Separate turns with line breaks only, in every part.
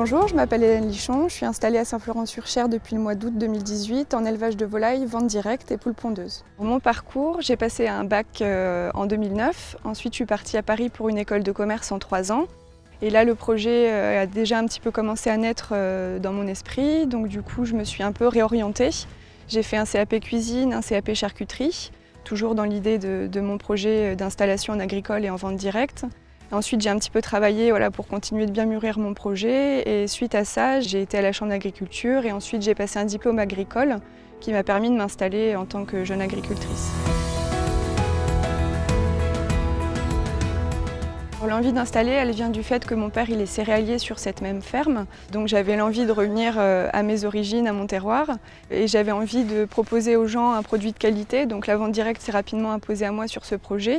Bonjour, je m'appelle Hélène Lichon, je suis installée à Saint-Florent-sur-Cher depuis le mois d'août 2018 en élevage de volailles, vente directe et poules pondeuses. Pour mon parcours, j'ai passé un bac en 2009, ensuite je suis partie à Paris pour une école de commerce en 3 ans. Et là le projet a déjà un petit peu commencé à naître dans mon esprit, donc du coup je me suis un peu réorientée. J'ai fait un CAP cuisine, un CAP charcuterie, toujours dans l'idée de mon projet d'installation en agricole et en vente directe. Ensuite, j'ai un petit peu travaillé pour continuer de bien mûrir mon projet et suite à ça, j'ai été à la Chambre d'agriculture et ensuite j'ai passé un diplôme agricole qui m'a permis de m'installer en tant que jeune agricultrice. L'envie d'installer, elle vient du fait que mon père il est céréalier sur cette même ferme. Donc j'avais l'envie de revenir à mes origines, à mon terroir. Et j'avais envie de proposer aux gens un produit de qualité. Donc la vente directe s'est rapidement imposée à moi sur ce projet.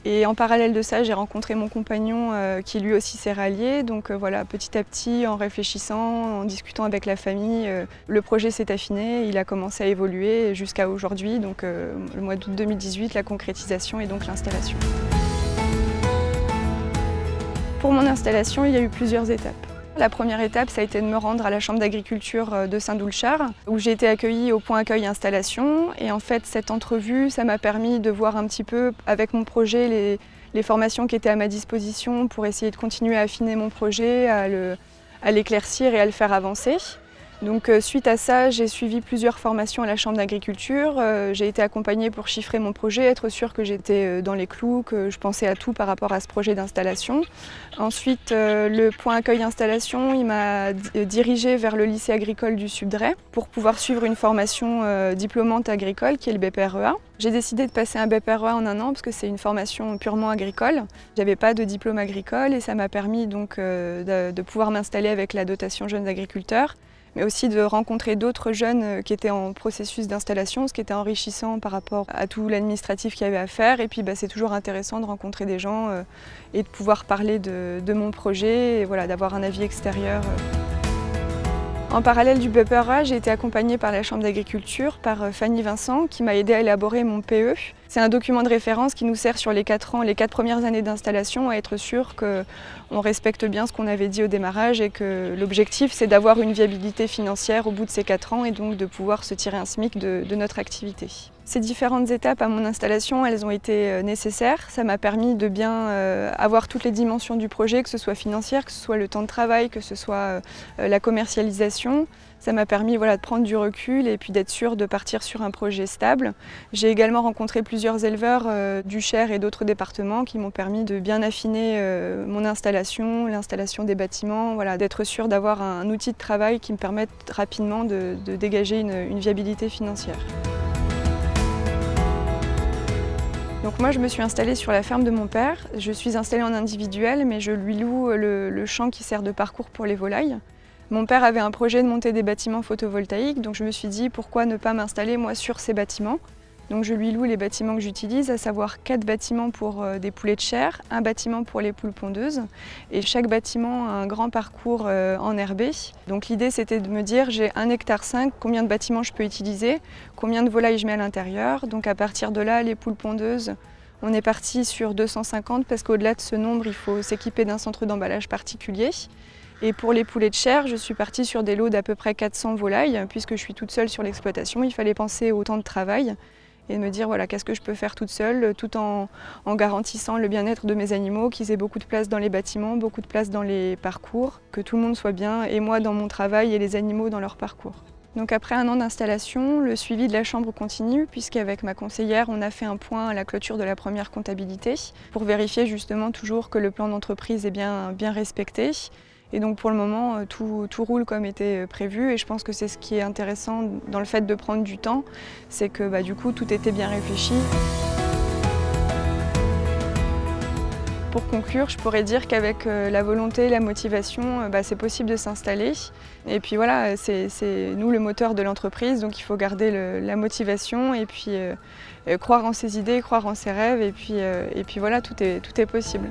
Et en parallèle de ça, j'ai rencontré mon compagnon qui est lui aussi céréalier. Donc voilà, petit à petit, en réfléchissant, en discutant avec la famille, le projet s'est affiné, il a commencé à évoluer jusqu'à aujourd'hui. Donc le mois d'août 2018, la concrétisation et donc l'installation. Pour mon installation, il y a eu plusieurs étapes. La première étape, ça a été de me rendre à la Chambre d'agriculture de Saint-Doulchard, où j'ai été accueillie au point accueil installation. Et en fait, cette entrevue, ça m'a permis de voir un petit peu, avec mon projet, les formations qui étaient à ma disposition pour essayer de continuer à affiner mon projet, à l'éclaircir et à le faire avancer. Donc suite à ça, j'ai suivi plusieurs formations à la Chambre d'agriculture. J'ai été accompagnée pour chiffrer mon projet, être sûre que j'étais dans les clous, que je pensais à tout par rapport à ce projet d'installation. Ensuite, le point accueil installation, il m'a dirigée vers le lycée agricole du Subdret pour pouvoir suivre une formation diplômante agricole qui est le BPREA. J'ai décidé de passer un BPREA en 1 an parce que c'est une formation purement agricole. J'avais pas de diplôme agricole et ça m'a permis donc de pouvoir m'installer avec la dotation jeunes agriculteurs, mais aussi de rencontrer d'autres jeunes qui étaient en processus d'installation, ce qui était enrichissant par rapport à tout l'administratif qu'il y avait à faire. Et puis c'est toujours intéressant de rencontrer des gens et de pouvoir parler de mon projet et d'avoir un avis extérieur. En parallèle du BPREA, j'ai été accompagnée par la Chambre d'agriculture, par Fanny Vincent, qui m'a aidée à élaborer mon PE. C'est un document de référence qui nous sert sur les 4 ans, les 4 premières années d'installation, à être sûr qu'on respecte bien ce qu'on avait dit au démarrage et que l'objectif, c'est d'avoir une viabilité financière au bout de ces 4 ans et donc de pouvoir se tirer un SMIC de notre activité. Ces différentes étapes à mon installation, elles ont été nécessaires. Ça m'a permis de bien avoir toutes les dimensions du projet, que ce soit financière, que ce soit le temps de travail, que ce soit la commercialisation. Ça m'a permis de prendre du recul et puis d'être sûre de partir sur un projet stable. J'ai également rencontré plusieurs éleveurs du Cher et d'autres départements qui m'ont permis de bien affiner mon installation, l'installation des bâtiments, d'être sûre d'avoir un outil de travail qui me permette rapidement de dégager une viabilité financière. Donc moi je me suis installée sur la ferme de mon père. Je suis installée en individuel mais je lui loue le champ qui sert de parcours pour les volailles. Mon père avait un projet de monter des bâtiments photovoltaïques, donc je me suis dit pourquoi ne pas m'installer moi sur ces bâtiments. Donc je lui loue les bâtiments que j'utilise, à savoir 4 bâtiments pour des poulets de chair, un bâtiment pour les poules pondeuses et chaque bâtiment a un grand parcours enherbé. Donc l'idée c'était de me dire j'ai 1,5 hectare, combien de bâtiments je peux utiliser, combien de volailles je mets à l'intérieur. Donc à partir de là, les poules pondeuses, on est parti sur 250 parce qu'au-delà de ce nombre, il faut s'équiper d'un centre d'emballage particulier. Et pour les poulets de chair, je suis partie sur des lots d'à peu près 400 volailles. Puisque je suis toute seule sur l'exploitation, il fallait penser au temps de travail et me dire qu'est-ce que je peux faire toute seule, tout en garantissant le bien-être de mes animaux, qu'ils aient beaucoup de place dans les bâtiments, beaucoup de place dans les parcours, que tout le monde soit bien, et moi dans mon travail et les animaux dans leur parcours. Donc après 1 an d'installation, le suivi de la chambre continue puisqu'avec ma conseillère, on a fait un point à la clôture de la première comptabilité pour vérifier justement toujours que le plan d'entreprise est bien respecté. Et donc pour le moment, tout roule comme était prévu et je pense que c'est ce qui est intéressant dans le fait de prendre du temps, c'est que du coup tout était bien réfléchi. Pour conclure, je pourrais dire qu'avec la volonté et la motivation, c'est possible de s'installer. Et puis c'est nous le moteur de l'entreprise, donc il faut garder la motivation et puis croire en ses idées, croire en ses rêves et puis tout est possible.